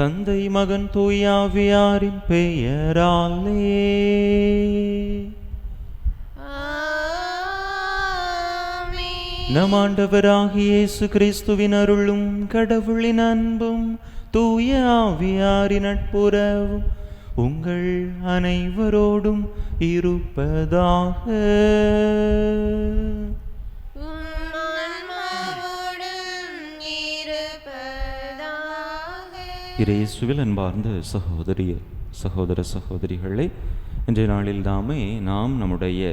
தந்தை மகன் தூயாவியாரின் பெயராலே நம் ஆண்டவராகிய இயேசு கிறிஸ்துவின் அருளும் கடவுளின் அன்பும் தூய ஆவியாரின் நட்புறவும் உங்கள் அனைவரோடும் இருப்பதாக. இயேசுவில் அன்பார்ந்த சகோதர சகோதரிகளே, இன்றைய நாளில் தாமே நாம் நம்முடைய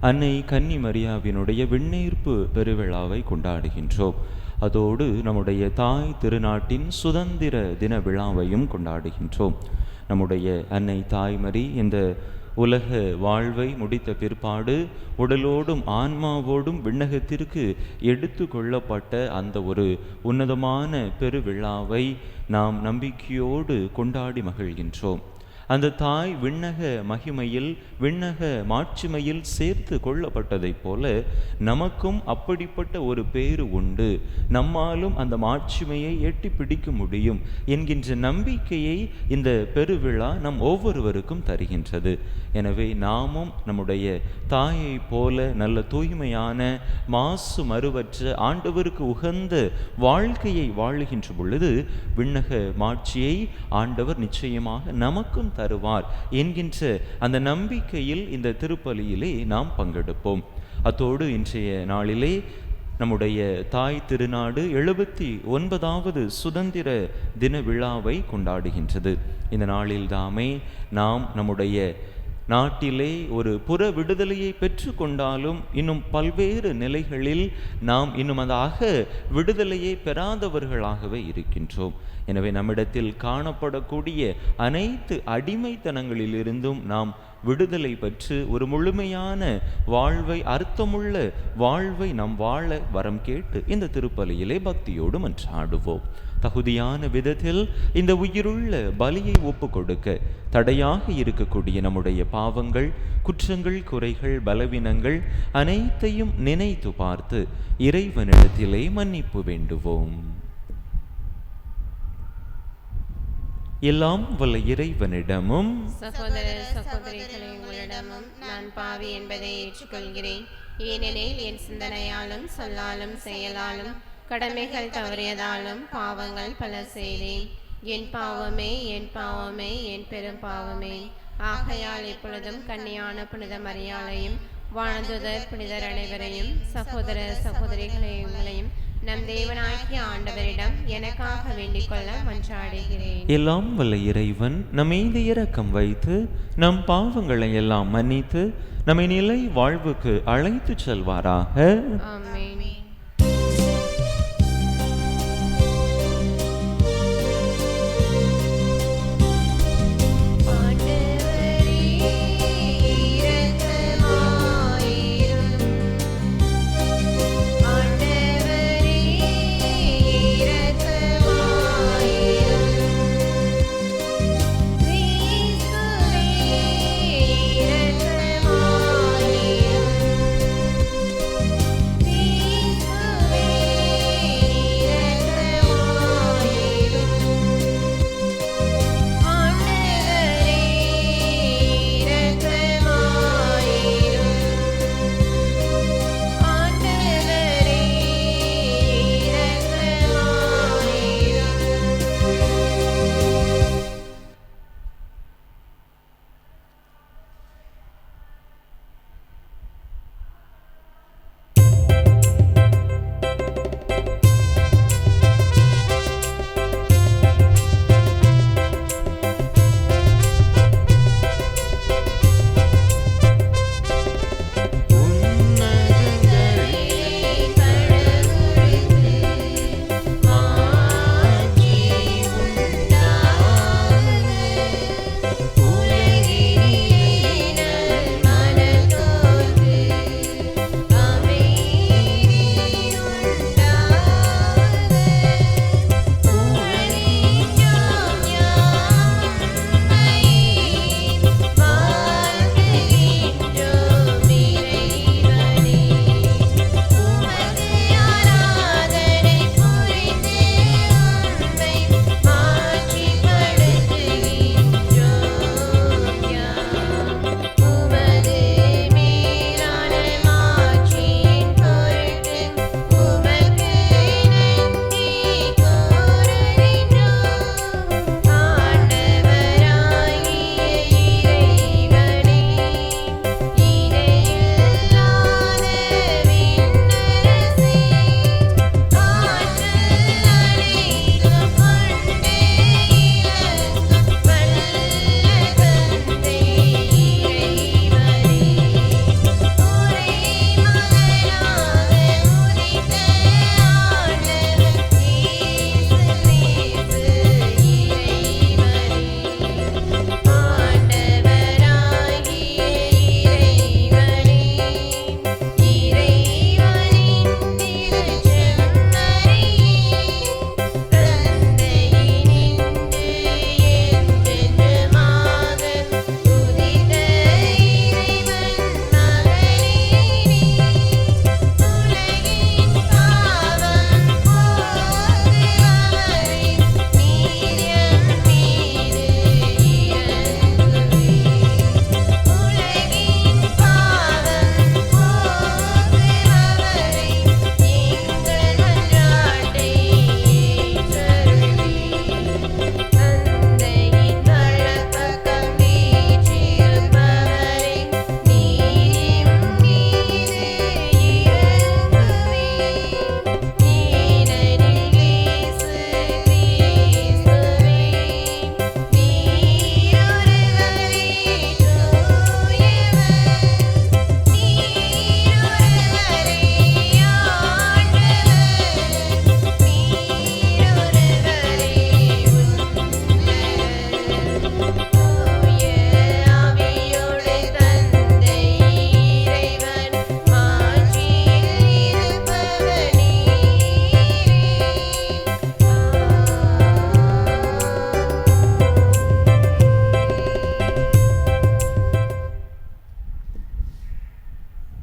அன்னை கன்னி மரியாவினுடைய விண்ணேற்பு பெருவிழாவை கொண்டாடுகின்றோம். அதோடு நம்முடைய தாய் திருநாட்டின் சுதந்திர தின விழாவையும் கொண்டாடுகின்றோம். நம்முடைய அன்னை தாய்மரி இந்த உலக வாழ்வை முடித்த பிற்பாடு உடலோடும் ஆன்மாவோடும் விண்ணகத்திற்கு எடுத்து கொள்ளப்பட்ட அந்த ஒரு உன்னதமான பெருவிழாவை நாம் நம்பிக்கையோடு கொண்டாடி மகிழ்கின்றோம். அந்த தாய் விண்ணக மகிமையில் விண்ணக மாட்சிமையில் சேர்த்து கொள்ளப்பட்டதைப் போல நமக்கும் அப்படிப்பட்ட ஒரு பேறு உண்டு, நம்மாலும் அந்த மாட்சிமையை எட்டி பிடிக்க முடியும் என்கின்ற நம்பிக்கையை இந்த பெருவிழா நம் ஒவ்வொருவருக்கும் தருகின்றது. எனவே நாமும் நம்முடைய தாயை போல நல்ல தூய்மையான மாசு மறுவற்ற ஆண்டவருக்கு உகந்த வாழ்க்கையை வாழுகின்ற பொழுது விண்ணக மாட்சியை ஆண்டவர் நிச்சயமாக நமக்கும் தருவார் என்கின்ற அந்த நம்பிக்கையில் இந்த திருப்பலியிலே நாம் பங்கெடுப்போம். அத்தோடு இன்றைய நாளிலே நம்முடைய தாய் திருநாடு 79வது சுதந்திர தின விழாவை கொண்டாடுகின்றது. இந்த நாளில் தாமே நாம் நம்முடைய நாட்டிலே ஒரு புற விடுதலையை பெற்று கொண்டாலும் இன்னும் பல்வேறு நிலைகளில் நாம் இன்னும் அந்த விடுதலையை பெறாதவர்களாகவே இருக்கின்றோம். எனவே நம்மிடத்தில் காணப்படக்கூடிய அனைத்து அடிமைத்தனங்களிலிருந்தும் நாம் விடுதலை பெற்று ஒரு முழுமையான வாழ்வை, அர்த்தமுள்ள வாழ்வை நாம் வாழ வரம் கேட்டு இந்த திருப்பலியிலே பக்தியோடு மன்றாடுவோம். தகுதியான விதத்தில் இந்த உயிருள்ள பலியை ஒப்பு கொடுக்க தடையாக இருக்கக்கூடிய நம்முடைய பாவங்கள், குற்றங்கள், குறைகள், பலவீனங்கள் அனைத்தையும் நினைத்து பார்த்து இறைவனிடத்திலே மன்னிப்பு வேண்டுவோம். எல்லாம் வல்ல இறைவனிடமும் சகோதர சகோதரிகளே உங்களிடமும் நான் பாவி என்பதை ஏற்றுக்கொள்கிறேன். ஏனெனில் என் சிந்தனையாலும் சொல்லாலும் செயலாலும் கடமைகள் தவறியதாலும் பாவங்கள் பல செய்தேன். என் பாவமே, என் பாவமே, என் பெரும் பாவமே. ஆகையால் இப்பொழுதும் கன்னியான புனித மரியாளையும் வானதுதர் புனிதர் அனைவரையும் சகோதர சகோதரிகளையும் நம் தேவனாகிய ஆண்டவரிடம் எனக்காக வேண்டிக் கொள்ள மன்றாடுகிறேன். எல்லாம் வல்ல இறைவன் நம் மீது இரக்கம் வைத்து நம் பாவங்களை எல்லாம் மன்னித்து நம்மை நிலை வாழ்வுக்கு அழைத்து செல்வாராக. ஆமென்.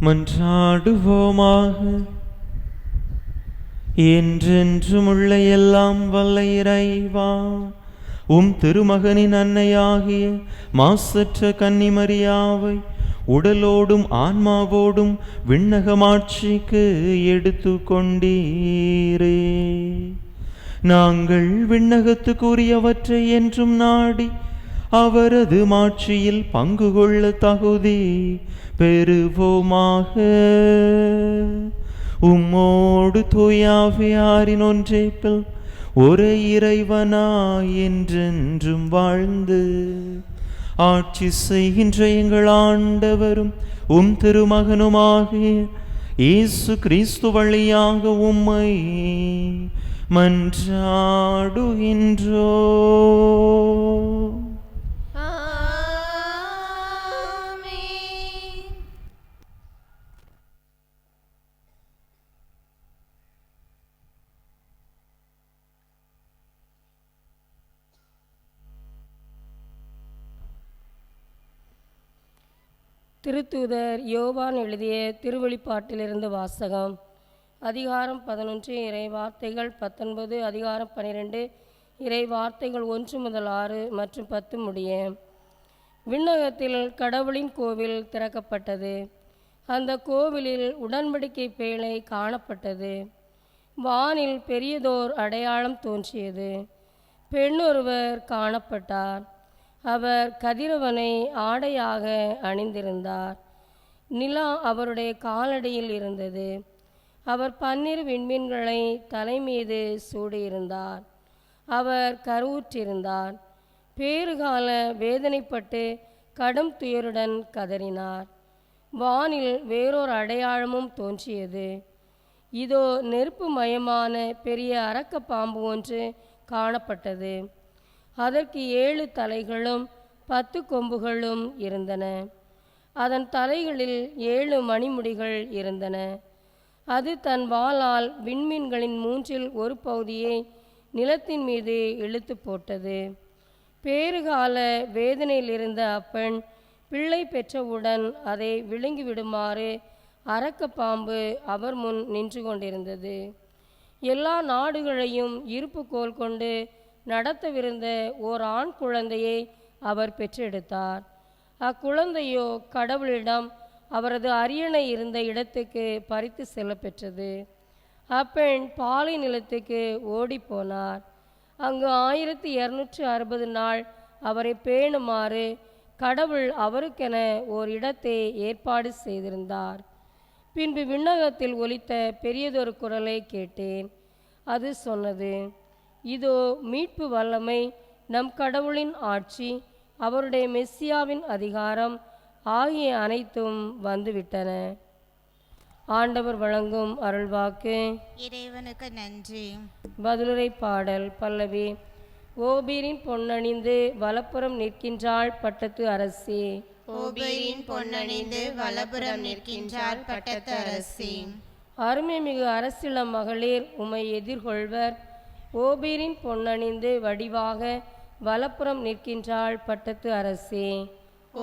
மன்றாடுவோமாக. என்றென்றும் உள்ள எல்லாம் வல்ல இறைவா, உம் திருமகனின் அன்னையாகிய மாசற்ற கன்னிமரியாவை உடலோடும் ஆன்மாவோடும் விண்ணகமாட்சிக்கு எடுத்து கொண்டீரே. நாங்கள் விண்ணகத்துக்குரியவற்றை என்றும் நாடி அவரது மாட்சியில் பங்கு கொள்ள தகுதி பெறுவோமாக. உம்மோடு தூயாவியாரின் ஒன்றேப்பில் ஒரே இறைவனாய் என்றென்றும் வாழ்ந்து ஆட்சி செய்கின்ற எங்கள் ஆண்டவரும் உம் திருமகனுமாகிய இயேசு கிறிஸ்து வழியாக உம்மை மன்றாடுகின்றோ. திருத்தூதர் யோவான் எழுதிய திருவெளிப்பாட்டிலிருந்து வாசகம். அதிகாரம் 11 இறை வார்த்தைகள் 19, அதிகாரம் 12 இறை வார்த்தைகள் 1 முதல் 6 மற்றும் 10 முடிய. விண்ணகத்தில் கடவுளின் கோவில் திறக்கப்பட்டது. அந்த கோவிலில் உடன்படிக்கை பேழை காணப்பட்டது. வானில் பெரியதோர் அடையாளம் தோன்றியது. பெண்ணொருவர் காணப்பட்டார். அவர் கதிரவனை ஆடையாக அணிந்திருந்தார். நிலா அவருடைய காலடியில் இருந்தது. அவர் 12 விண்மீன்களை தலைமீது சூடியிருந்தார். அவர் கருவுற்றிருந்தார். பேறுகால வேதனைப்பட்டு கடும் துயருடன் கதறினார். வானில் வேறொரு அடையாளமும் தோன்றியது. இதோ நெருப்பு மயமான பெரிய அரக்க பாம்பு ஒன்று காணப்பட்டது. அதற்கு 7 தலைகளும் 10 கொம்புகளும் இருந்தன. அதன் தலைகளில் 7 மணிமுடிகள் இருந்தன. அது தன் வாளால் விண்மீன்களின் 1/3 பகுதியை நிலத்தின் மீது இழுத்து போட்டது. பேறுகால வேதனையில் இருந்த அப்பெண் பிள்ளை பெற்றவுடன் அதை விழுங்கிவிடுமாறு அரக்க பாம்பு அவர் முன் நின்று கொண்டிருந்தது. எல்லா நாடுகளையும் இருப்புக்கோல் கொண்டு நடத்தவிருந்த ஓர் ஆண் குழந்தையை அவர் பெற்றெடுத்தார். அக்குழந்தையோ கடவுளிடம் அவரது அரியணை இருந்த இடத்துக்கு பறித்து செல்ல பெற்றது. அப்பெண் பாலை நிலத்துக்கு ஓடிப்போனார். அங்கு 1260 நாள் அவரை பேணுமாறு கடவுள் அவருக்கென ஓர் இடத்தை ஏற்பாடு செய்திருந்தார். பின்பு விண்ணகத்தில் ஒலித்த பெரியதொரு குரலை கேட்டேன். அது சொன்னது, இதோ மீட்பு வல்லமை, நம் கடவுளின் ஆட்சி, அவருடைய மெஸ்ஸியாவின் அதிகாரம் ஆகிய அனைத்தும் வந்துவிட்டன. ஆண்டவர் வழங்கும் அருள்வாக்கு. இறைவனுக்கு நன்றி. பதிலுரை பாடல் பல்லவி. ஓபீரின் பொன்னணிந்து வலப்புறம் நிற்கின்றாள் பட்டத்து அரசி. ஓபீரின் பொன்னணிந்து வலப்புறம் நிற்கின்றாள் பட்டத்து அரசி. அருமைமிகு அரசிளம் மகளிர் உமை எதிர்கொள்வர். ஓபீரின் பொன்னணிந்து வடிவாக வலப்புறம் நிற்கின்றாள் பட்டத்து அரசி.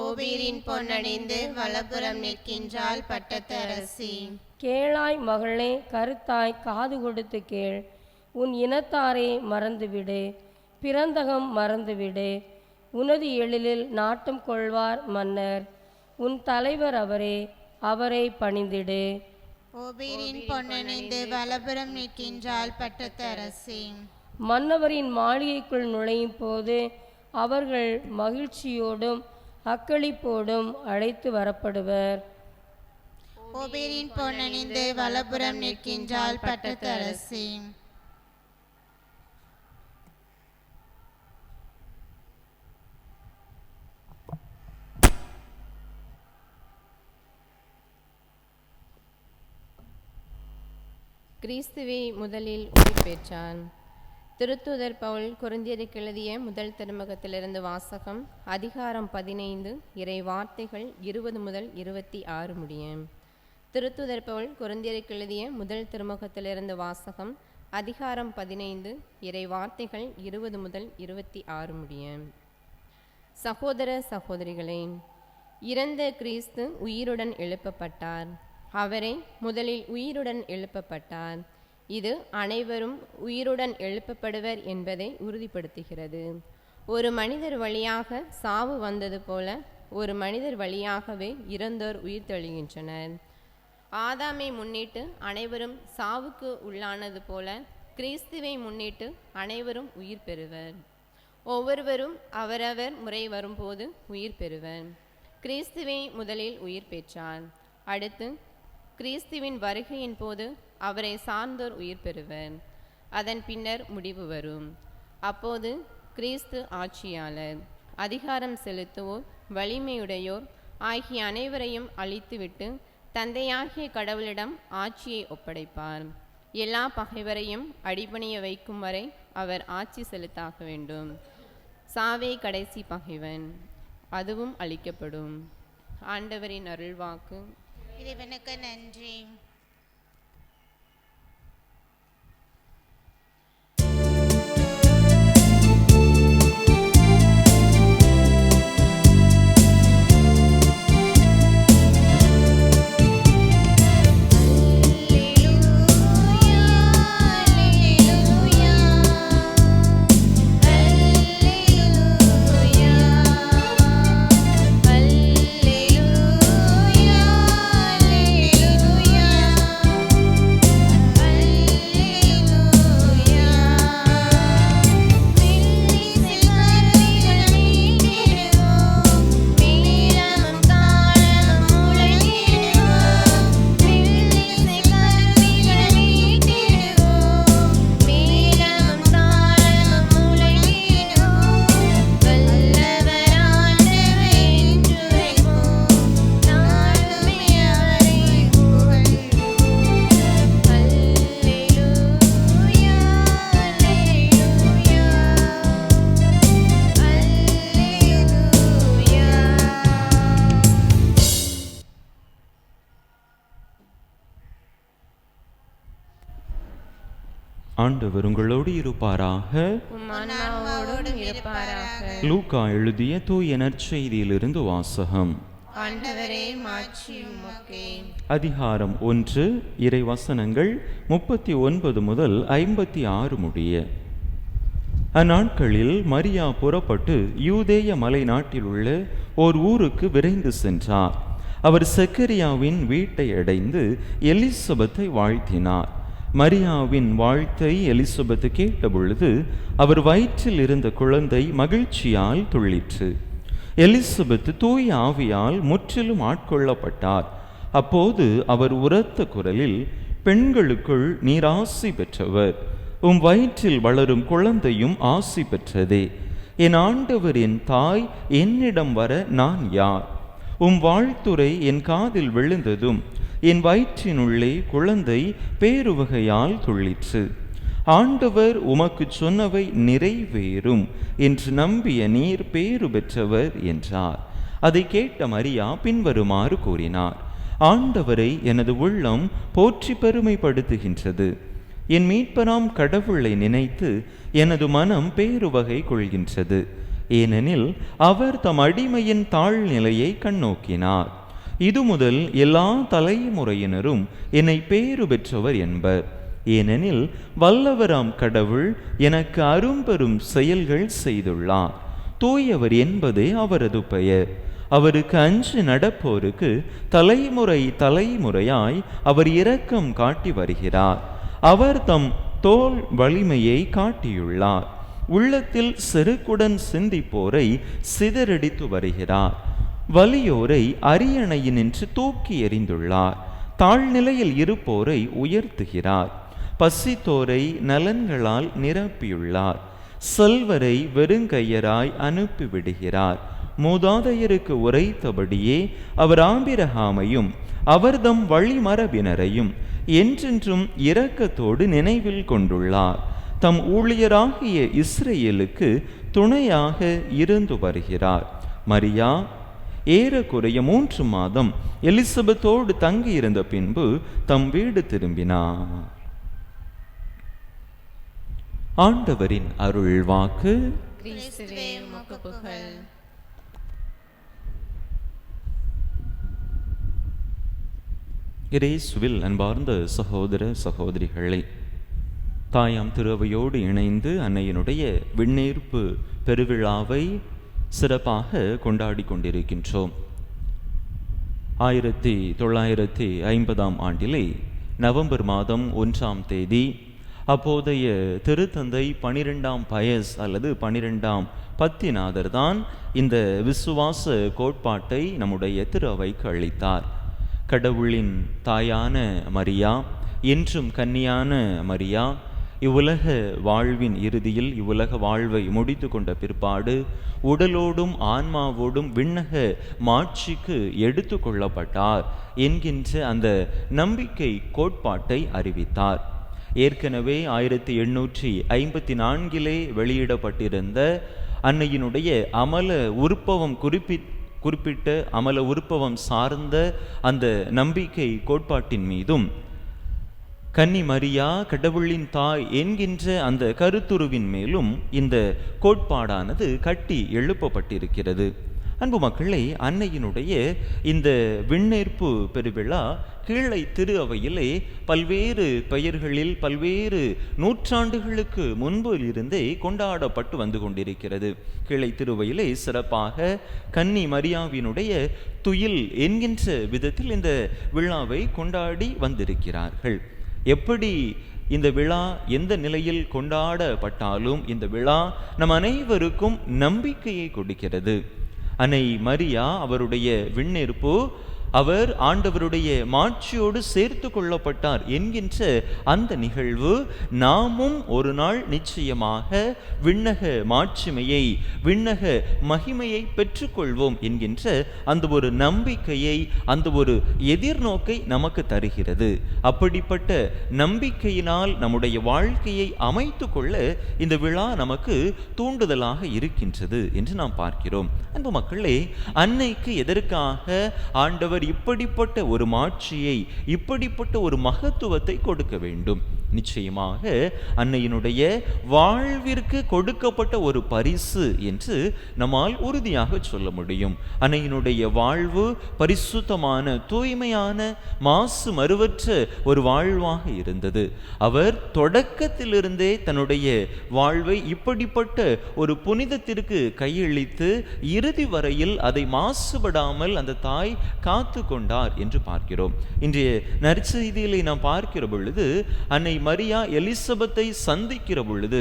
ஓபீரின் பொன்னணிந்து வலப்புறம் நிற்கின்றாள் பட்டத்து அரசி. கேளாய் மகளே, கருத்தாய் காது கொடுத்து கேள். உன் இனத்தாரை மறந்துவிடு, பிறந்தகம் மறந்துவிடு. உனது எழிலில் நாட்டம் கொள்வார் மன்னர். உன் தலைவர் அவரே, அவரை பணிந்திடு. ஓபீரின் பொன்னணிந்து வலப்புறம் நிற்கின்றாள் பட்டத்து அரசி. மன்னவரின் மாளிகைக்குள் நுழையும் போது அவர்கள் மகிழ்ச்சியோடும் அக்களிப்போடும் அழைத்து வரப்படுவர். ஓபீரின் பொன்னணிந்து வலப்புறம் நிற்கின்றாள் பட்டத்து அரசி. கிறிஸ்துவே முதலில் உயிர் பெற்றான். திருத்தூதர் பவுல் கொரிந்தியருக்கு எழுதிய முதல் திருமுகத்திலிருந்து வாசகம். அதிகாரம் 15 இறை வார்த்தைகள் 20 முதல் 26 முடிய. திருத்தூதர் பவுல் கொரிந்தியருக்கு எழுதிய முதல் திருமுகத்திலிருந்து வாசகம். அதிகாரம் 15 இறை வார்த்தைகள் 20 முதல் 26 முடிய. சகோதர சகோதரிகளே, இறந்த கிறிஸ்து உயிருடன் எழுப்பப்பட்டார். அவரே முதலில் உயிருடன் எழுப்பப்பட்டார். இது அனைவரும் உயிருடன் எழுப்பப்படுவர் என்பதை உறுதிப்படுத்துகிறது. ஒரு மனிதர் வழியாக சாவு வந்தது போல ஒரு மனிதர் வழியாகவே இறந்தோர் உயிர் தெழுகின்றனர். ஆதாமை முன்னிட்டு அனைவரும் சாவுக்கு உள்ளானது போல கிறிஸ்துவை முன்னிட்டு அனைவரும் உயிர் பெறுவர். ஒவ்வொருவரும் அவரவர் முறை வரும்போது உயிர் பெறுவர். கிறிஸ்துவை முதலில் உயிர் பெற்றார். அடுத்து கிறிஸ்துவின் வருகையின் போது அவரை சார்ந்தோர் உயிர் பெறுவர். அதன் பின்னர் முடிவு வரும். அப்போது கிறிஸ்து ஆட்சியாளர், அதிகாரம் செலுத்துவோர், வலிமையுடையோர் ஆகிய அனைவரையும் அழித்துவிட்டு தந்தையாகிய கடவுளிடம் ஆட்சியை ஒப்படைப்பார். எல்லா பகைவரையும் அடிபணிய வைக்கும் வரை அவர் ஆட்சி செலுத்தாக வேண்டும். சாவே கடைசி பகைவன், அதுவும் அழிக்கப்படும். ஆண்டவரின் அருள்வாக்கு. இறைவனுக்கு நன்றி. ஆண்டவர் உங்களோடு இருப்பாராக. ஆன்மாவோடும் இருப்பாராக. லூக்கா எழுதிய தூய நற்செய்தியிலிருந்து வாசகம். ஆண்டவரே, மாட்சி உமக்கே. அதிகாரம் 1, இறை வசனங்கள் 39 முதல் 56 முடிய. அந்நாட்களில் மரியா புறப்பட்டு யூதேய மலை நாட்டில் உள்ள ஓர் ஊருக்கு விரைந்து சென்றார். அவர் செக்கரியாவின் வீட்டை அடைந்து எலிசபெத்தை வாழ்த்தினார். மரியாவின் வாழ்த்தை எலிசபெத்து கேட்டபொழுது அவர் வயிற்றில் இருந்த குழந்தை மகிழ்ச்சியால் துள்ளிற்று. எலிசபெத்து தூய ஆவியால் முற்றிலும் ஆட்கொள்ளப்பட்டார். அப்போது அவர் உரத்த குரலில், பெண்களுக்குள் நீர் ஆசி பெற்றவர், உம் வயிற்றில் வளரும் குழந்தையும் ஆசி பெற்றதே. என் ஆண்டவரின் தாய் என்னிடம் வர நான் யார்? உம் வாழ்த்துரை என் காதில் விழுந்ததும் என் வயிற்றினுள்ளே குழந்தை பேருவகையால் துள்ளிற்று. ஆண்டவர் உமக்கு சொன்னவை நிறைவேறும் என்று நம்பிய நீர் பேறு பெற்றவர் என்றார். அதை கேட்ட மரியா பின்வருமாறு கூறினார்: ஆண்டவரை எனது உள்ளம் போற்றி பெருமைப்படுத்துகின்றது. என் மீட்பராம் கடவுளை நினைத்து எனது மனம் பேருவகை கொள்கின்றது. ஏனெனில் அவர் தம் அடிமையின் தாழ்நிலையை கண்ணோக்கினார். இது முதல் எல்லா தலைமுறையினரும் என்னை பேறு பெற்றவர் என்பர். ஏனெனில் வல்லவராம் கடவுள் எனக்கு அரும்பெரும் செயல்கள் செய்துள்ளார். தூயவர் என்பதே அவரது பெயர். அவருக்கு அஞ்சு நடப்போருக்கு தலைமுறை தலைமுறையாய் அவர் இரக்கம் காட்டி வருகிறார். அவர் தம் தோல் வலிமையை காட்டியுள்ளார். உள்ளத்தில் செருக்குடன் சிந்திப்போரை சிதறடித்து வருகிறார். வலியோரை அரியணையினின்று தூக்கி எறிந்துள்ளார். தாழ்நிலையில் இருப்போரை உயர்த்துகிறார். பசித்தோரை நலன்களால் நிரப்பியுள்ளார். செல்வரை வெறுங்கையராய் அனுப்பிவிடுகிறார். மூதாதையருக்கு உரைத்தபடியே அவர் ஆபிரகாமையும் அவர்தம் வழிமரபினரையும் என்றென்றும் இரக்கத்தோடு நினைவில் கொண்டுள்ளார். தம் ஊழியராகிய இஸ்ரேலுக்கு துணையாக இருந்து வருகிறார். மரியா ஏறக்குறைய 3 மாதம் எலிசபெத்தோடு தங்கியிருந்த பின்பு தம் வீடு திரும்பினார். ஆண்டவரின் அருள் வாக்கு. கிறிஸ்துவே உமக்கு புகழ். இயேசுவில் அன்பார்ந்த சகோதர சகோதரிகளே, தாயாம் திருவையோடு இணைந்து அன்னையினுடைய விண்ணேற்பு பெருவிழாவை சிறப்பாக கொண்டாடி கொண்டிருக்கின்றோம். 1950 ஆண்டிலே நவம்பர் மாதம் 1ஆம் தேதி அப்போதைய திருத்தந்தை 12ஆம் பயஸ் அல்லது 12ஆம் பத்திநாதர் தான் இந்த விசுவாச கோட்பாட்டை நம்முடைய திரு அவைக்கு அளித்தார். கடவுளின் தாயான மரியா, என்றும் கன்னியான மரியா, இவ்வுலக வாழ்வின் இறுதியில் இவ்வுலக வாழ்வை முடித்து கொண்ட பிற்பாடு உடலோடும் ஆன்மாவோடும் விண்ணக மாட்சிக்கு எடுத்து கொள்ளப்பட்டார் என்கின்ற அந்த நம்பிக்கை கோட்பாட்டை அறிவித்தார். ஏற்கனவே 1854 வெளியிடப்பட்டிருந்த அன்னையினுடைய அமல உருப்பவம் குறிப்பிட்ட அமல உருப்பவம் சார்ந்த அந்த நம்பிக்கை கோட்பாட்டின் மீதும் கன்னி மரியா கடவுளின் தாய் என்கின்ற அந்த கருத்துருவின் மேலும் இந்த கோட்பாடானது கட்டி எழுப்பப்பட்டிருக்கிறது. அன்பு மக்களே, அன்னையினுடைய இந்த விண்ணேற்பு பெருவிழா கீழை திரு அவையிலே பல்வேறு பெயர்களில் பல்வேறு நூற்றாண்டுகளுக்கு முன்பு இருந்தே கொண்டாடப்பட்டு வந்து கொண்டிருக்கிறது. கீழை திருவையிலே சிறப்பாக கன்னி மரியாவினுடைய துயில் என்கின்ற விதத்தில் இந்த விழாவை கொண்டாடி வந்திருக்கிறார்கள். எப்படி இந்த விழா எந்த நிலையில் கொண்டாடப்பட்டாலும் இந்த விழா நம் அனைவருக்கும் நம்பிக்கையை கொடுக்கிறது. அன்னை மரியா அவருடைய விண்ணேற்பு, அவர் ஆண்டவருடைய மாட்சியோடு சேர்த்து கொள்ளப்பட்டார் என்கின்ற அந்த நிகழ்வு நாமும் ஒரு நாள் நிச்சயமாக விண்ணக மாட்சிமையை விண்ணக மகிமையை பெற்றுக்கொள்வோம் என்கின்ற அந்த ஒரு நம்பிக்கையை, அந்த ஒரு எதிர்நோக்கை நமக்கு தருகிறது. அப்படிப்பட்ட நம்பிக்கையினால் நம்முடைய வாழ்க்கையை அமைத்து கொள்ள இந்த விழா நமக்கு தூண்டுதலாக இருக்கின்றது என்று நாம் பார்க்கிறோம். அன்பு மக்களே, அன்னைக்கு எதற்காக ஆண்டவர் இப்படிப்பட்ட ஒரு மாட்சியை, இப்படிப்பட்ட ஒரு மகத்துவத்தை கொடுக்க வேண்டும்? நிச்சயமாக அன்னையினுடைய வாழ்விற்கு கொடுக்கப்பட்ட ஒரு பரிசு என்று நம்மால் உறுதியாக சொல்ல முடியும். அன்னையினுடைய வாழ்வு பரிசுத்தமான, தூய்மையான, மாசு மறுவற்ற ஒரு வாழ்வாக இருந்தது. அவர் தொடக்கத்திலிருந்தே தன்னுடைய வாழ்வை இப்படிப்பட்ட ஒரு புனிதத்திற்கு கையளித்து இறுதி வரையில் அதை மாசுபடாமல் அந்த தாய் காத்து கொண்டார் என்று பார்க்கிறோம். இன்றைய நற்செய்தியிலே நாம் பார்க்கிற பொழுது அன்னை மரியா எலிசபெத்தை சந்திக்கிற பொழுது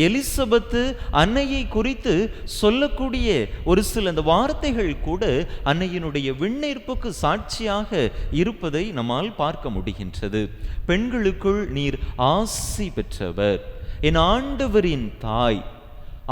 எலிசபெத்து அன்னையை குறித்து சொல்லக்கூடிய ஒரு சில அந்த வார்த்தைகள் கூட அன்னையினுடைய விண்ணேற்புக்கு சாட்சியாக இருப்பதை நம்மால் பார்க்க முடிகின்றது. பெண்களுக்குள் நீர் ஆசி பெற்றவர், என் ஆண்டவரின் தாய்,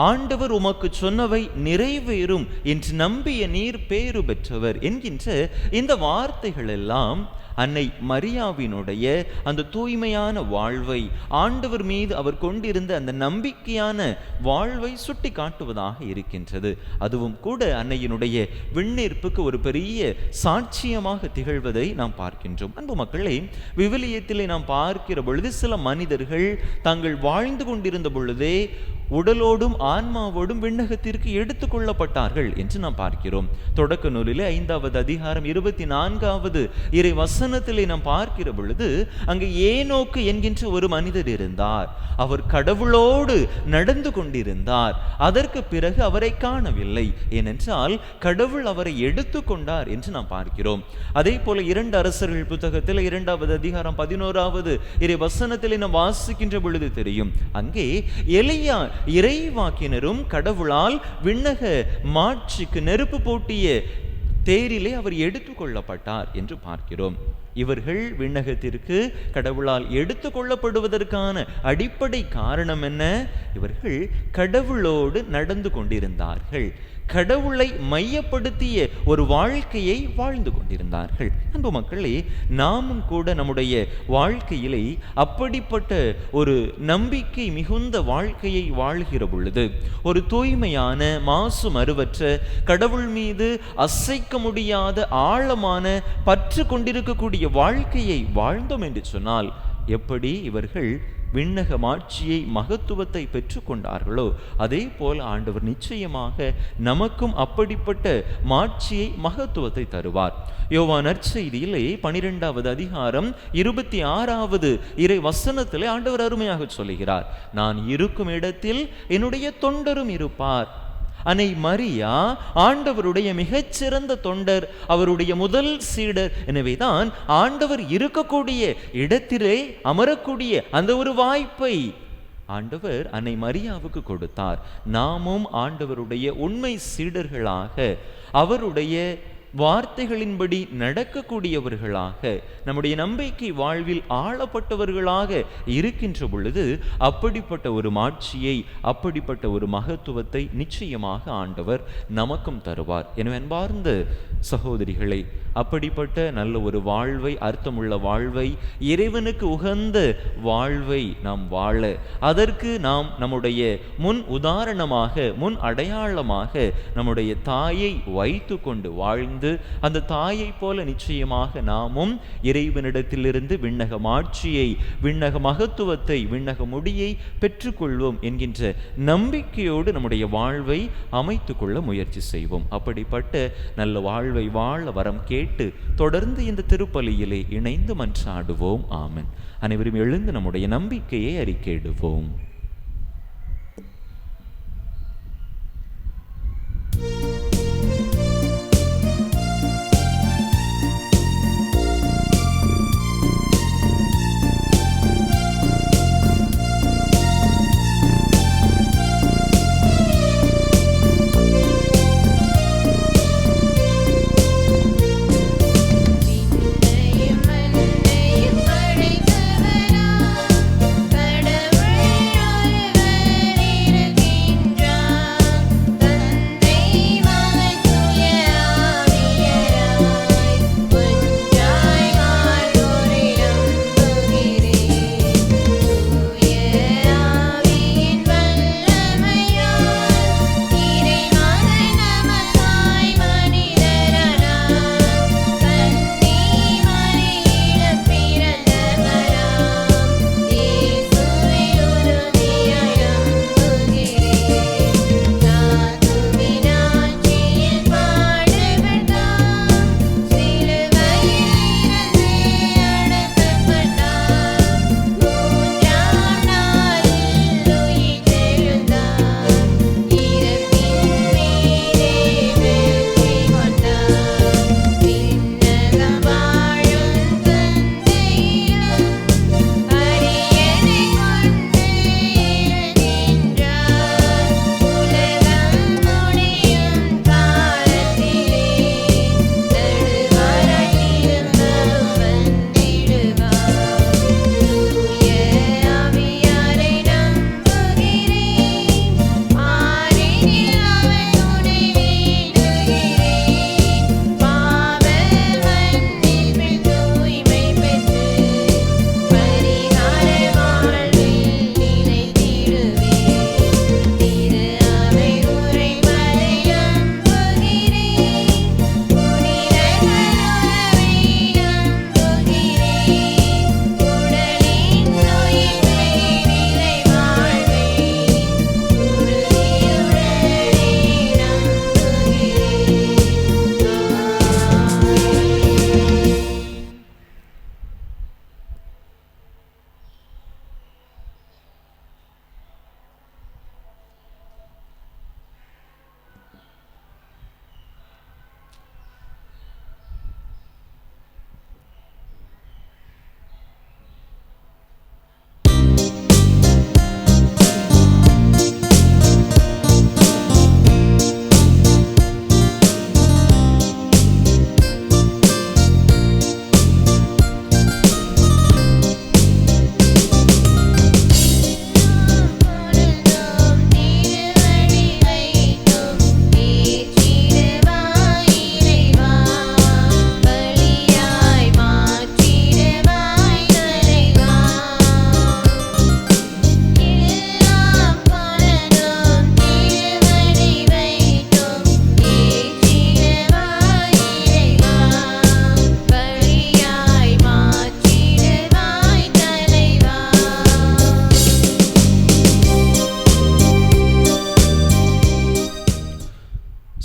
ஆண்டவர் உமக்கு சொன்னவை நிறைவேறும் என்று நம்பிய நீர் பேறு பெற்றவர் என்கின்ற இந்த வார்த்தைகள் எல்லாம் அன்னை மரியாவினுடைய அந்த தூய்மையான வாழ்வை, ஆண்டவர் மீது அவர் கொண்டிருந்த அந்த நம்பிக்கையான வாழ்வை சுட்டி காட்டுவதாக இருக்கின்றது. அதுவும் கூட அன்னையினுடைய விண்ணேற்புக்கு ஒரு பெரிய சாட்சியமாக திகழ்வதை நாம் பார்க்கின்றோம். அன்பு மக்களே, விவிலியத்திலே நாம் பார்க்கிற பொழுது சில மனிதர்கள் தாங்கள் வாழ்ந்து கொண்டிருந்த பொழுதே உடலோடும் ஆன்மாவோடும் விண்ணகத்திற்கு எடுத்துக் கொள்ளப்பட்டார்கள் என்று நாம் பார்க்கிறோம். தொடக்க நூலிலே 5வது அதிகாரம் 24வது இறை வசனத்திலே நாம் பார்க்கிற பொழுது அங்கு ஏனோக்கு என்கின்ற ஒரு மனிதர் இருந்தார். அவர் கடவுளோடு நடந்து கொண்டிருந்தார். அதற்கு பிறகு அவரை காணவில்லை. ஏனென்றால் கடவுள் அவரை எடுத்துக்கொண்டார் என்று நாம் பார்க்கிறோம். அதே போல 2 அரசர்கள் புத்தகத்தில் 2வது அதிகாரம் 11வது இறை வசனத்திலே நாம் வாசிக்கின்ற பொழுது தெரியும், அங்கே எலியா இறைவாக்கினரும் கடவுளால் விண்ணக மாட்சிக்கு நெருப்பு போட்டிய தேரிலே அவர் எடுத்துக் கொள்ளப்பட்டார் என்று பார்க்கிறோம். இவர்கள் விண்ணகத்திற்கு கடவுளால் எடுத்துக் கொள்ளப்படுவதற்கான அடிப்படை காரணம் என்ன? இவர்கள் கடவுளோடு நடந்து கொண்டிருந்தார்கள். கடவுளை மையப்படுத்திய ஒரு வாழ்க்கையை வாழ்ந்து கொண்டிருந்தார்கள். அன்பு மக்களே, நாமும் கூட நம்முடைய வாழ்க்கையிலே அப்படிப்பட்ட ஒரு நம்பிக்கை மிகுந்த வாழ்க்கையை வாழ்கிற பொழுது, ஒரு தூய்மையான, மாசு மறுவற்ற, கடவுள் மீது அசைக்க முடியாத ஆழமான பற்று கொண்டிருக்கக்கூடிய வாழ்க்கையை வாழ்ந்தோம் என்று சொன்னால், எப்படி இவர்கள் விண்ணக மாட்சியை, மகத்துவத்தை பெற்று கொண்டார்களோ அதே போல ஆண்டவர் நிச்சயமாக நமக்கும் அப்படிப்பட்ட மாட்சியை, மகத்துவத்தை தருவார். யோவான் நற்செய்தியிலே 12வது அதிகாரம் 26வது இறை வசனத்திலே ஆண்டவர் அருமையாக சொல்லுகிறார், நான் இருக்கும் இடத்தில் என்னுடைய தொண்டரும் இருப்பார். அன்னை மரியா ஆண்டவருடைய மிகச்சிறந்த தொண்டர், அவருடைய முதல் சீடர். எனவேதான் ஆண்டவர் இருக்கக்கூடிய இடத்திலே அமரக்கூடிய அந்த ஒரு வாய்ப்பை ஆண்டவர் அன்னை மரியாவுக்கு கொடுத்தார். நாமும் ஆண்டவருடைய உண்மை சீடர்களாக, அவருடைய வார்த்தைகளின்படி நடக்கக்கூடியவர்களாக, நம்முடைய நம்பிக்கை வாழ்வில் ஆளப்பட்டவர்களாக இருக்கின்ற பொழுது அப்படிப்பட்ட ஒரு மாட்சியை, அப்படிப்பட்ட ஒரு மகத்துவத்தை நிச்சயமாக ஆண்டவர் நமக்கும் தருவார். எனவே அன்பார்ந்த சகோதரிகளை, அப்படிப்பட்ட நல்ல ஒரு வாழ்வை, அர்த்தமுள்ள வாழ்வை, இறைவனுக்கு உகந்த வாழ்வை நாம் வாழ, அதற்கு நாம் நம்முடைய முன் உதாரணமாக, முன் அடையாளமாக நம்முடைய தாயை வைத்து கொண்டு வாழ்ந்து, அந்த தாயை போல நிச்சயமாக நாமும் இறைவனிடத்திலிருந்து விண்ணக மாட்சியை, விண்ணக மகத்துவத்தை, விண்ணக முடியை பெற்றுக்கொள்வோம் என்கின்ற நம்பிக்கையோடு நம்முடைய வாழ்வை அமைத்து கொள்ள முயற்சி செய்வோம். அப்படிப்பட்ட நல்ல வாழ்வை வாழ வரம் கேட்டு தொடர்ந்து இந்த திருப்பலியிலே இணைந்து மன்றாடுவோம். ஆமென். அனைவரும் எழுந்து நம்முடைய நம்பிக்கையை அறிக்கையிடுவோம்.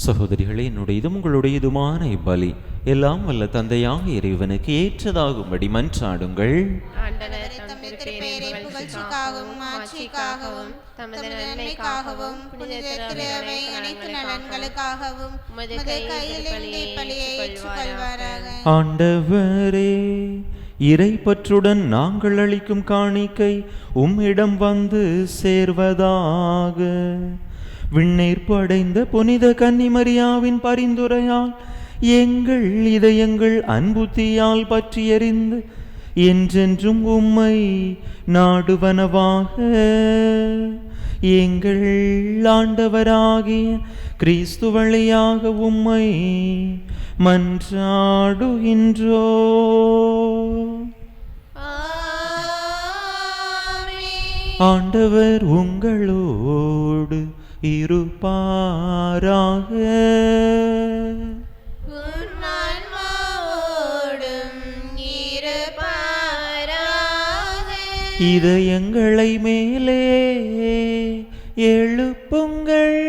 சகோதரிகளே, என்னுடையதும் உங்களுடையதுமான இப்பலி எல்லாம் வல்ல தந்தையாக இறைவனுக்கு ஏற்றதாகும்படி மன்றாடுங்கள். ஆண்டவர் தம் திருப்பெயரை புகழ்ச்சிக்காக மீட்புக்காகவும் ஆட்சிக்காகவும் தமது நன்மைக்காகவும் புனித திரு அவை அனைத்து நலன்களுக்காகவும் உமது கையில் பலியை ஏற்றுக்கொள்வாராக. ஆண்டவரே, இறைப்பற்றுடன் நாங்கள் அளிக்கும் காணிக்கை உம்மிடம் வந்து சேர்வதாக. விண்ணேற்பு அடைந்த புனித கன்னிமரியாவின் பரிந்துரையால் எங்கள் இதயங்கள் அன்புத்தியால் பற்றி எறிந்து என்றென்றும் உம்மை நாடுவனவாக. எங்கள் ஆண்டவராகிய கிறிஸ்து வழியாக உம்மை மன்றாடுகின்றோ. ஆண்டவர் உங்களோடு இருப்பாராக. இதயங்களை மேலே எழுப்புங்கள்.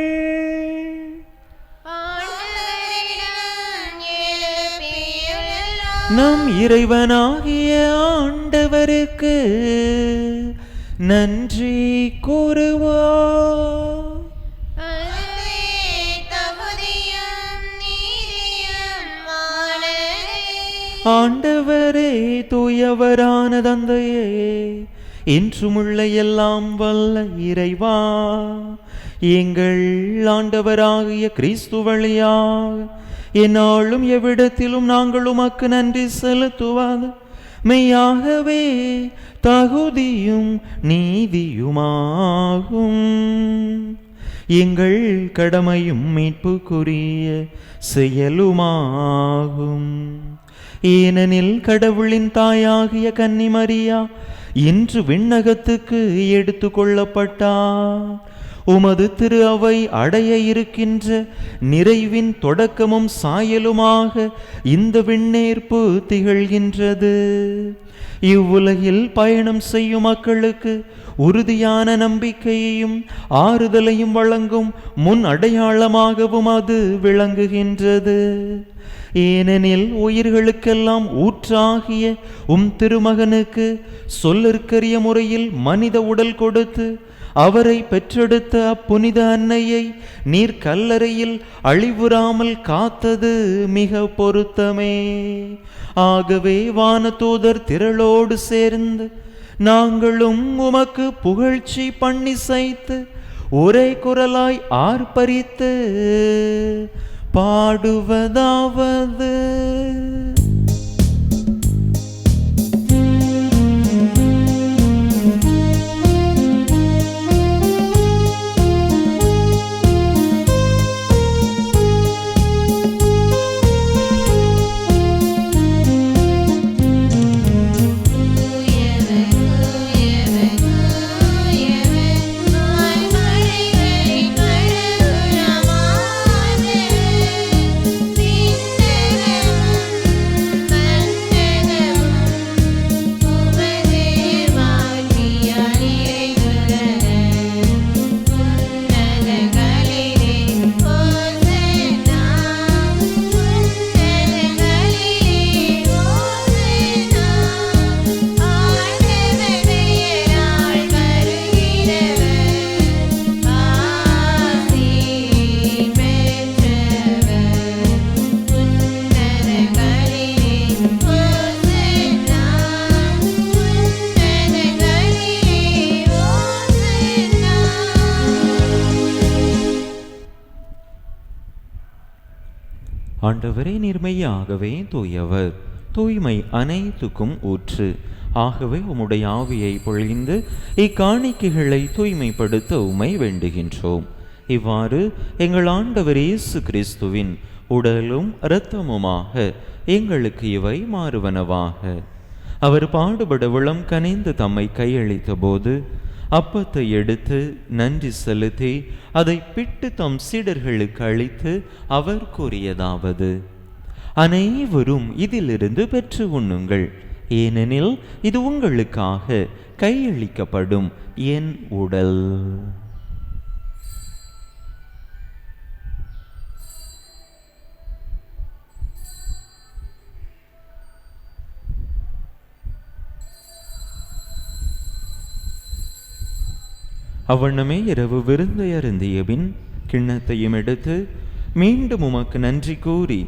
நம் இறைவனாகிய ஆண்டவருக்கு நன்றி கூறுவோம். ஆண்டவரே, தூயவரான தந்தையே, இன்றுமுள்ள எல்லாம் வல்ல இறைவா, எங்கள் ஆண்டவராகிய கிறிஸ்து வழியாக என்னாலும் எவ்விடத்திலும் நாங்கள் உமக்கு நன்றி செலுத்துவது மெய்யாகவே தகுதியும் நீதியுமாகும். எங்கள் கடமையும் மீட்புக்குரிய செயலுமாகும். ஏனெனில் கடவுளின் தாயாகிய கன்னிமரியா இன்று விண்ணகத்துக்கு எடுத்து கொள்ளப்பட்டார். உமது திரு அவை அடைய இருக்கின்ற நிறைவின் தொடக்கமும் சாயலுமாக இந்த விண்ணேற்பு திகழ்கின்றது. இவ்வுலகில் பயணம் செய்யும் மக்களுக்கு உறுதியான நம்பிக்கையையும் ஆறுதலையும் வழங்கும் முன் அடையாளமாகவும் அது விளங்குகின்றது. ஏனெனில் உயிர்களுக்கெல்லாம் ஊற்றாகிய திருமகனுக்கு சொல்லிற்கரிய முறையில் மனித உடல் கொடுத்து அவரை பெற்றெடுத்த அப்புனித அன்னையை நீர் கல்லறையில் அழிவுறாமல் காத்தது மிக பொருத்தமே. ஆகவே வானதூதர் திரளோடு சேர்ந்து நாங்களும் உமக்கு புகழ்ச்சி பண்ணி சைத்து ஒரே குரலாய் ஆர்ப்பரித்து பாடுவதாவது: ஆண்டவரே, நீர்மையாகவே தூயவர், தூய்மை அனைத்துக்கும் ஊற்று. ஆகவே உம்முடைய ஆவியை பொழிந்து இக்காணிக்கைகளை தூய்மைப்படுத்த உம்மை வேண்டுகின்றோம். இவ்வாறு எங்கள் ஆண்டவர் இயேசு கிறிஸ்துவின் உடலும் இரத்தமுமாக எங்களுக்கு இவை மாறுவனவாக. அவர் பாடுபட உளம் கனிந்து தம்மை கையளித்த போது அப்பத்தை எடுத்து நன்றி செலுத்தி அதை பிட்டு தம் சீடர்களுக்கு அளித்து அவர் கூறியதாவது: அனைவரும் இதிலிருந்து பெற்று உண்ணுங்கள், ஏனெனில் இது உங்களுக்காக கையளிக்கப்படும் என் உடல். அவ்வண்ணமே இரவு விருந்தை அருந்தியபின் கிண்ணத்தையும் எடுத்து மீண்டும் உமக்கு நன்றி கூறி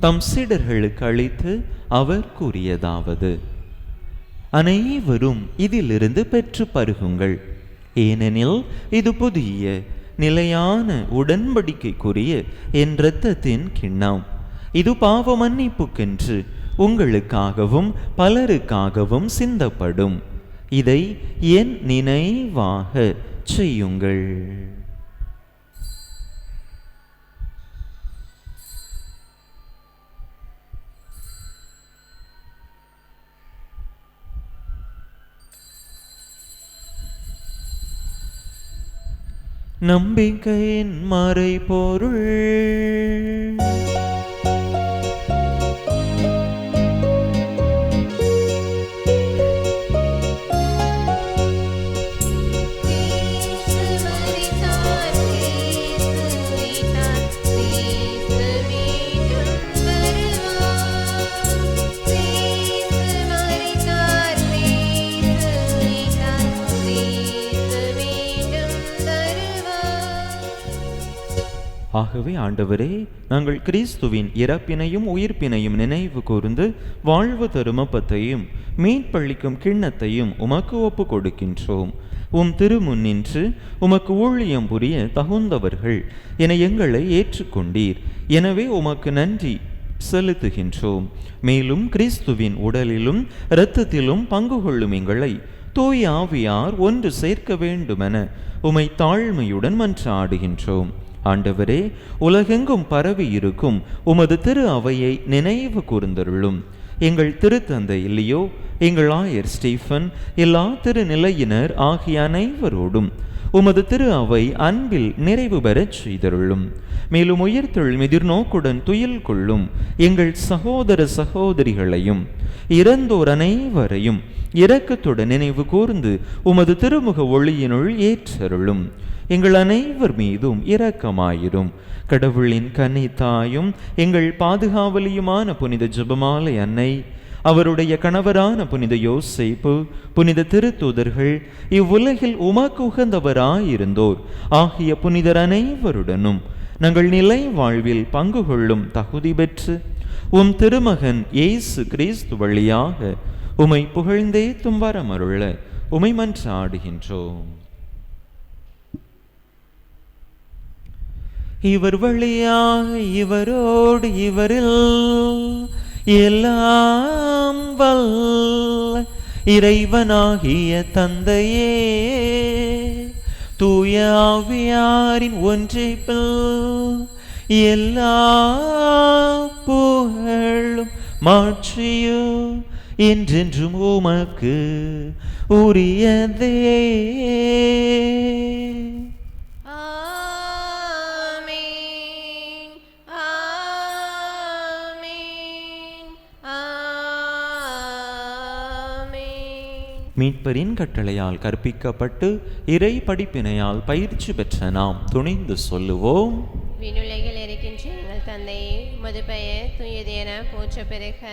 தம் சீடர்களுக்கு அளித்து அவர் கூறியதாவது: அனைவரும் இதிலிருந்து பெற்று பருகுங்கள், ஏனெனில் இது புதிய நிலையான உடன்படிக்கைக்குரிய என் இரத்தத்தின் கிண்ணம். இது பாவ மன்னிப்புக்கென்று உங்களுக்காகவும் பலருக்காகவும் சிந்தப்படும். இதை என் நினைவாக செய்யுங்கள். நம்பிக்கையின் மறைபொருள். ஆகவே ஆண்டவரே, நாங்கள் கிறிஸ்துவின் இறப்பினையும் உயிர்ப்பினையும் நினைவு கூர்ந்து வாழ்வு தரும் அப்பத்தையும் மீட்பளிக்கும் கிண்ணத்தையும் உமக்கு ஒப்பு கொடுக்கின்றோம். உம் திருமுன்னின்று உமக்கு ஊழியம் புரிய தகுந்தவர்கள் என எங்களை ஏற்றுக்கொண்டீர். எனவே உமக்கு நன்றி செலுத்துகின்றோம். மேலும் கிறிஸ்துவின் உடலிலும் இரத்தத்திலும் பங்கு கொள்ளும் எங்களை தூய ஆவியார் ஒன்று சேர்க்க வேண்டுமென உமை தாழ்மையுடன் மன்றாடுகின்றோம். ஆண்டவரே, உலகெங்கும் பரவி இருக்கும் உமது திரு அவையை நினைவு கூர்ந்தருளும். எங்கள் திருத்தந்தை இல்லையோ, எங்கள் ஆயர் ஸ்டீஃபன், எல்லா திருநிலையினர் ஆகிய அனைவரோடும் உமது திரு அவை அன்பில் நிறைவு பெறச் செய்தருளும். மேலும் உயிர்த்தெழும் எதிர்நோக்குடன் துயில் கொள்ளும் எங்கள் சகோதர சகோதரிகளையும் இறந்தோர் அனைவரையும் இரக்கத்துடன் நினைவு கூர்ந்து உமது திருமுக ஒளியினுள் ஏற்றருளும். எங்கள் அனைவர் மீதும் இரக்கமாயிரும். கடவுளின் கன்னித்தாயும் எங்கள் பாதுகாவலியுமான புனித ஜெபமாலை அன்னை, அவருடைய கணவரான புனித யோசேப்பு, புனித திருத்தூதர்கள், இவ்வுலகில் உமக்கு உகந்தவராயிருந்தோர் ஆகிய புனிதர் அனைவருடனும் நாங்கள் நிலை வாழ்வில் பங்கு கொள்ளும் தகுதி பெற்று உம் திருமகன் இயேசு கிறிஸ்து வழியாக உமை புகழ்ந்தேத்தும் வரமருள உமை மன்றாடுகின்றோம். இவர் வழியாக இவரோடு இவரில் எல்லாம் வல்ல இறைவனாகிய தந்தையே, தூய ஆவியாரின் ஒன்றிப்பில் எல்லா புகழும் மாட்சியும் என்றென்றும் உமக்கு உரியதே. மீட்பரின் கட்டளையால் கற்பிக்கப்பட்டு இறை படிப்பினையால் பயிற்சி பெற்ற நாம் துணிந்து சொல்லுவோம்: விண்ணுலகில் இருக்கின்ற எங்கள் தந்தையே, உமது பெயர் தூயது என போற்ற பெருக,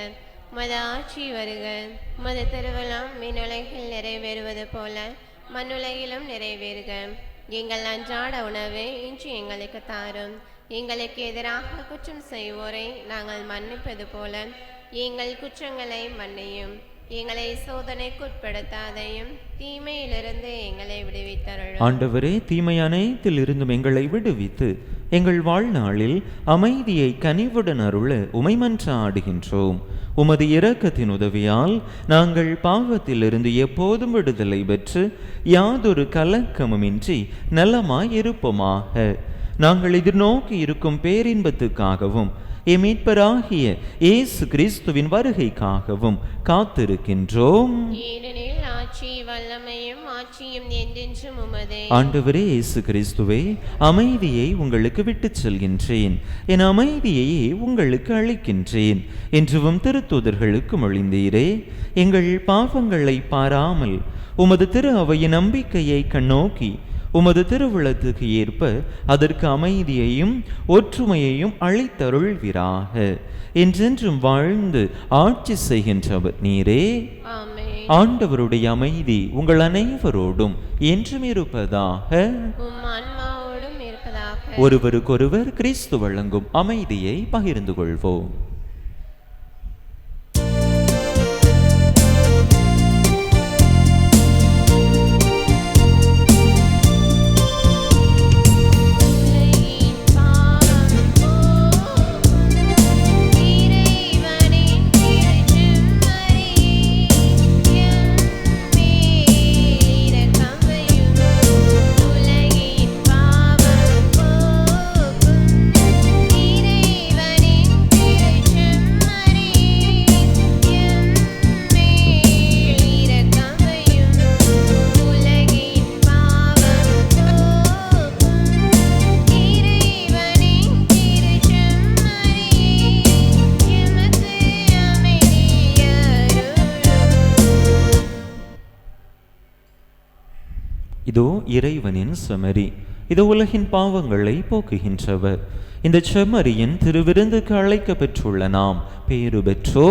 உமது ஆட்சி வருக, உமது திருவிழம் விண்ணுலகில் நிறைவேறுவது போல மண்ணுலகிலும் நிறைவேறுக. எங்கள் அன்றாட உணவை இன்று எங்களுக்கு தாரும். எங்களுக்கு எதிராக குற்றம் செய்வோரை நாங்கள் மன்னிப்பது போல எங்கள் குற்றங்களை மன்னியும். எங்களை சோதனைக்குட்படுத்தாதையும் தீமையிலிருந்து எங்களை விடுவித்தருளும். ஆண்டவரே, தீமை அனைத்தில் இருந்தும் எங்களை விடுவித்து எங்கள் வாழ்நாளில் அமைதியை கனிவுடன் அருள உமை மன்றாடுகின்றோம். உமது இரக்கத்தின் உதவியால் நாங்கள் பாவத்திலிருந்து எப்போதும் விடுதலை பெற்று யாதொரு கலக்கமுமின்றி நலமாய் இருப்போமாக. நாங்கள் எதிர்நோக்கி இருக்கும் பேரின்பத்துக்காகவும் மீட்பராகிய இயேசு கிறிஸ்துவின் வருகைக்காகவும் காத்திருக்கின்றோம். ஏனெனில் ஆட்சி வல்லமையும் ஆட்சியும் என்றென்றும் உமதே. ஆண்டவரே இயேசு கிறிஸ்துவே, அமைதியை உங்களுக்கு விட்டுச் செல்கின்றேன், என் அமைதியையே உங்களுக்கு அளிக்கின்றேன் என்றும் திருத்தூதர்களுக்கு மொழிந்தீரே. எங்கள் பாவங்களை பாராமல் உமது திரு அவையின் நம்பிக்கையை கண்ணோக்கி உமது திருவுளத்துக்கு ஏற்ப அதற்கு அமைதியையும் ஒற்றுமையையும் அளித்தருள்வீராக. என்றென்றும் வாழ்ந்து ஆட்சி செய்கின்றவர் நீரே. ஆமென். ஆண்டவருடைய அமைதி உங்கள் அனைவரோடும் என்றும் இருப்பதாக. உம் ஆன்மாவோடும் இருப்பதாக. ஒருவருக்கொருவர் கிறிஸ்து வழங்கும் அமைதியை பகிர்ந்து கொள்வோம். இதோ இறைவனின் செம்மறி, இது உலகின் பாவங்களை போக்குகின்றவர். இந்த செம்மறியின் திருவிருந்துக்கு அழைக்க பெற்றுள்ள நாம் பேறு பெற்றோ.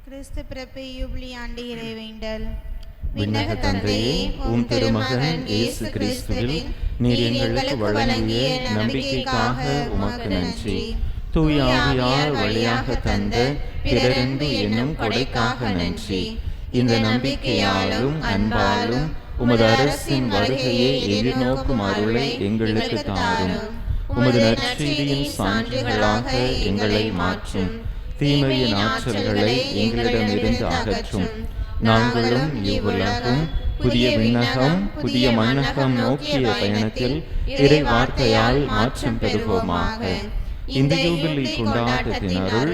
கிறிஸ்து பிறப்பை யூபிலி ஆண்டு இறைவேண்டல். விண்ணக தந்தையே, உம் திருமகன் இயேசு கிறிஸ்துவில் நீர் எங்களுக்கு வழங்கிய நம்பிக்கைக்காக உமக்கு நன்றி. தூய ஆவியார் வழியாக தந்த பிறரன்பு என்னும் கொடைக்காக நன்றி. இந்த நம்பிக்கையாலும் அன்பாலும் உமது அரசின் வருகையை எதிர்நோக்கும் அருளை எங்களுக்கு தாரும். உமது நற்செய்தியின் சான்றுகளாக எங்களை மாற்றும். தீமையின் ஆற்றல்களை எங்களிடமிருந்து அகற்றும். நாங்களும் இவ்வுலகம், புதிய விண்ணகம், புதிய மண்ணகம் நோக்கிய பயணத்தில் இறை வார்த்தையால் மாற்றம் பெறுவோமாக. இந்த யூபிலி கொண்டாட்டத்தினருள்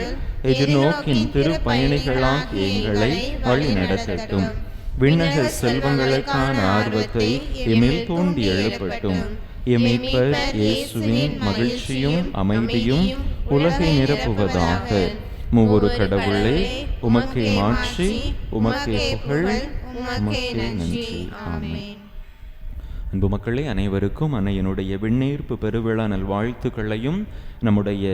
எதிர்நோக்கின் திருப்பயணிகளாகிய எங்களை வழி நடத்தட்டும். விண்ணக செல்வங்களுக்கான ஆர்வத்தை எம்மில் தூண்டி எழுப்பட்டும். எமீட்பர் இயேசுவின் மகிழ்ச்சியும் அமைதியும் உலகை நிரப்புவதாக. மூவொரு கடவுளே, உமக்கே மாட்சி, உமக்கே புகழ், உமக்கே நன்றி. ஆமென். அன்பு மக்களே, அனைவருக்கும் அன்னையினுடைய விண்ணேற்பு பெருவிழா நல்வாழ்த்துக்களையும் நம்முடைய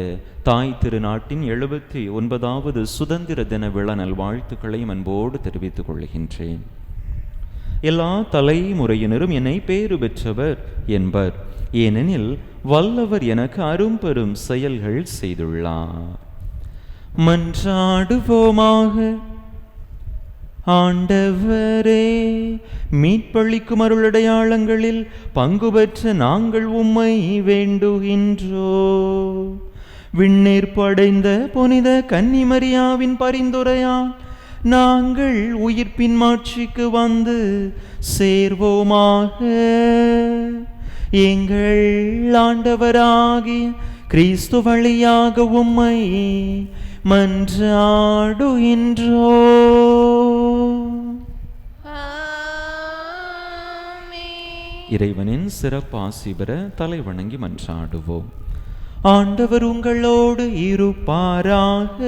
தாய் திருநாட்டின் 79வது சுதந்திர தின விழா நல்வாழ்த்துக்களையும் அன்போடு தெரிவித்துக் கொள்கின்றேன். எல்லா தலைமுறையினரும் என்னை பேறு பெற்றவர் என்பர், ஏனெனில் வல்லவர் எனக்கு அரும்பெரும் செயல்கள் செய்துள்ளார். மன்றாடுவோமாக. ஆண்டவரே, மீட்பளிக்கும் அருளடையாளங்களில் பங்கு பெற்ற நாங்கள் உம்மை வேண்டுகின்றோ. விண்ணேற்படைந்த புனித கன்னிமரியாவின் பரிந்துரையால் நாங்கள் உயிர்ப்பின் மாட்சிக்கு வந்து சேர்வோமாக. எங்கள் ஆண்டவராகிய கிறிஸ்து வழியாக உம்மை மன்றாடுகின்றோ. இறைவனின் சிறப்பாசி பெற தலை வணங்கி மன்றாடுவோம். ஆண்டவர் உங்களோடு இருப்பாராக.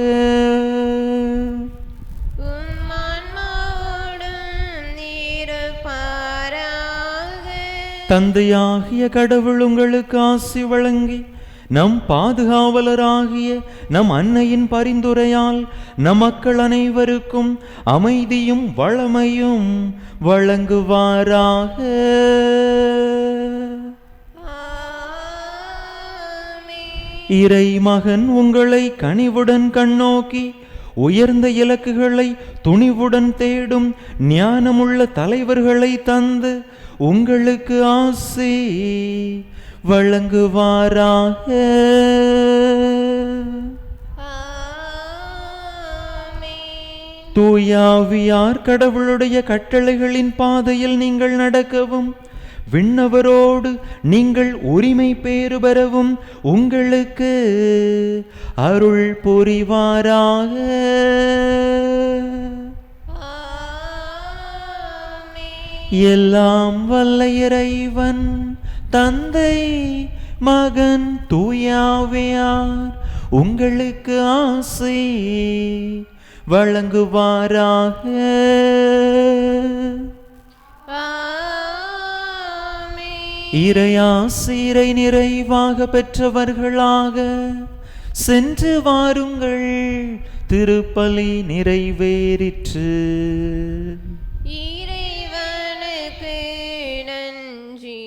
தந்தையாகிய கடவுள் உங்களுக்கு ஆசி வழங்கி நம் பாதுகாவலராகிய நம் அன்னையின் பரிந்துரையால் நம் மக்கள் அனைவருக்கும் அமைதியும் வளமையும் வழங்குவாராக. இறைமகன் உங்களை கனிவுடன் கண்ணோக்கி உயர்ந்த இலக்குகளை துணிவுடன் தேடும் ஞானமுள்ள தலைவர்களை தந்து உங்களுக்கு ஆசி வழங்குவாராக. தூயாவியார் கடவுளுடைய கட்டளைகளின் பாதையில் நீங்கள் நடக்கவும் விண்ணவரோடு நீங்கள் உரிமை பேறு பெறவும் உங்களுக்கு அருள் புரிவாராக. எல்லாம் வல்ல இறைவன் தந்தை, மகன், தூயாவியார் உங்களுக்கு ஆசி வழங்குவாராக. இறையாசிரை நிறைவாக பெற்றவர்களாக சென்று வாருங்கள். திருப்பலி நிறைவேறிற்று. இறைவனுக்கு நன்றி.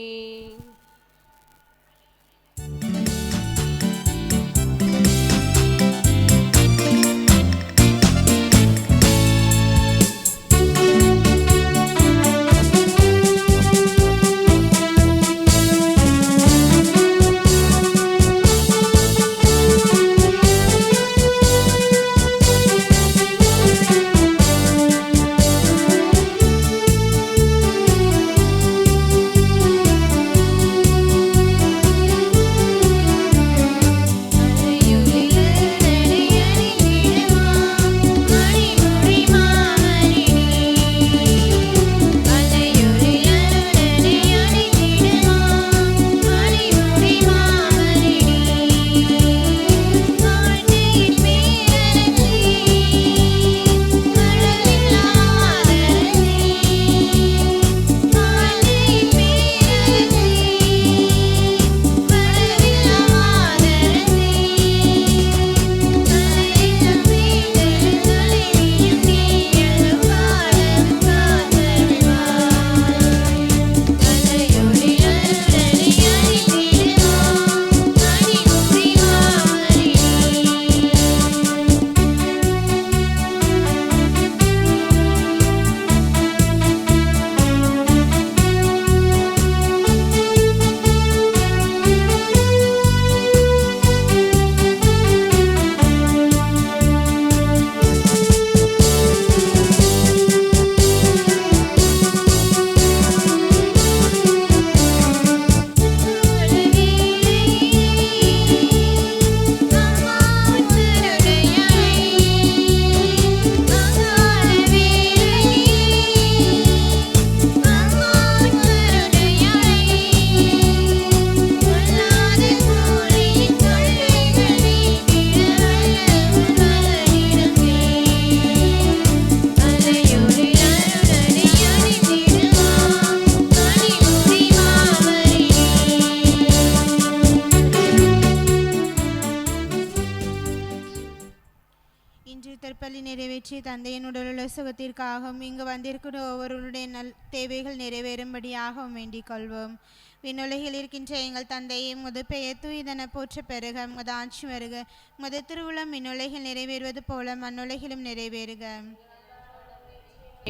திருப்பலி நிறைவேற்றி தந்தையின் உடலுள்ள சுகத்திற்காகவும் இங்கு வந்திருக்கிற ஒவ்வொருவருடைய தேவைகள் நிறைவேறும்படியாகவும் வேண்டிக் கொள்வோம். விண்ணுலகில் இருக்கின்ற எங்கள் தந்தையை உமது பெயர் தூயதென போற்ற பெறுக. உமது ஆட்சி வருக. உமது திருவுளம் விண்ணுலகில் நிறைவேறுவது போல மண்ணுலகிலும் நிறைவேறுக.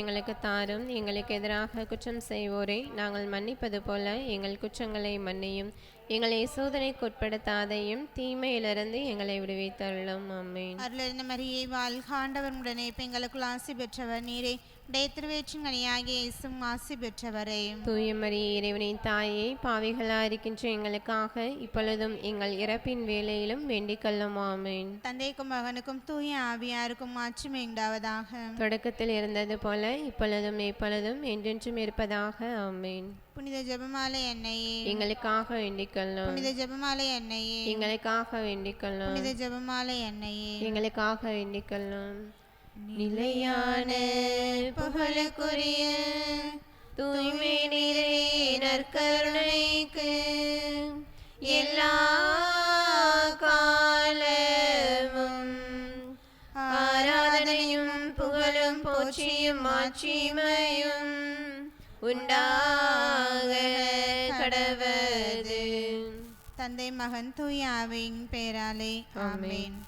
எங்களுக்கு தாரும். எங்களுக்கு எதிராக குற்றம் செய்வோரை நாங்கள் மன்னிப்பது போல எங்கள் குற்றங்களை மன்னியும். எங்களை சோதனைக்கு உட்படுத்தாதையும் தீமையிலிருந்து எங்களை விடுவித்தருளும். ஆமென். அருளிருந்த மரியே வாழ்க, ஆண்டவர் உடனே பெண்களுக்குள் ஆசி பெற்றவர் நீரே. உடைய திருவேற்றின் கனியாகிய இயேசுவும் ஆசி பெற்றவரே. தூய மரியே, இறைவனின் தாயே, பாவிகளாக இருக்கின்ற எங்களுக்காக இப்பொழுதும் எங்கள் இறப்பின் வேளையிலும் வேண்டிக் கொள்ளும். ஆமென். தந்தைக்கும் மகனுக்கும் தூய ஆவியாருக்கும் மாட்சிமை உண்டாவதாக. தொடக்கத்தில் இருந்தது போல இப்பொழுதும் எப்பொழுதும் என்றென்றும் இருப்பதாக. ஆமென். புனித ஜெபமாலை அன்னையே, எங்களுக்காக வேண்டிக் கொள்ளும். புனித ஜெபமாலை அன்னையே, எங்களுக்காக வேண்டிக் கொள்ளும். புனித ஜெபமாலை அன்னையே, எங்களுக்காக வேண்டிக் கொள்ளும். நிலையான புகழுக்குரிய தூய்மை நிறை நற்கருணைக்கு எல்லா காலமும் ஆராதனையும் புகழும் போற்றியும் மாட்சிமையும் உண்டாக கடவது. தந்தை மகன் தூய ஆவியின் பெயராலே. ஆமென்.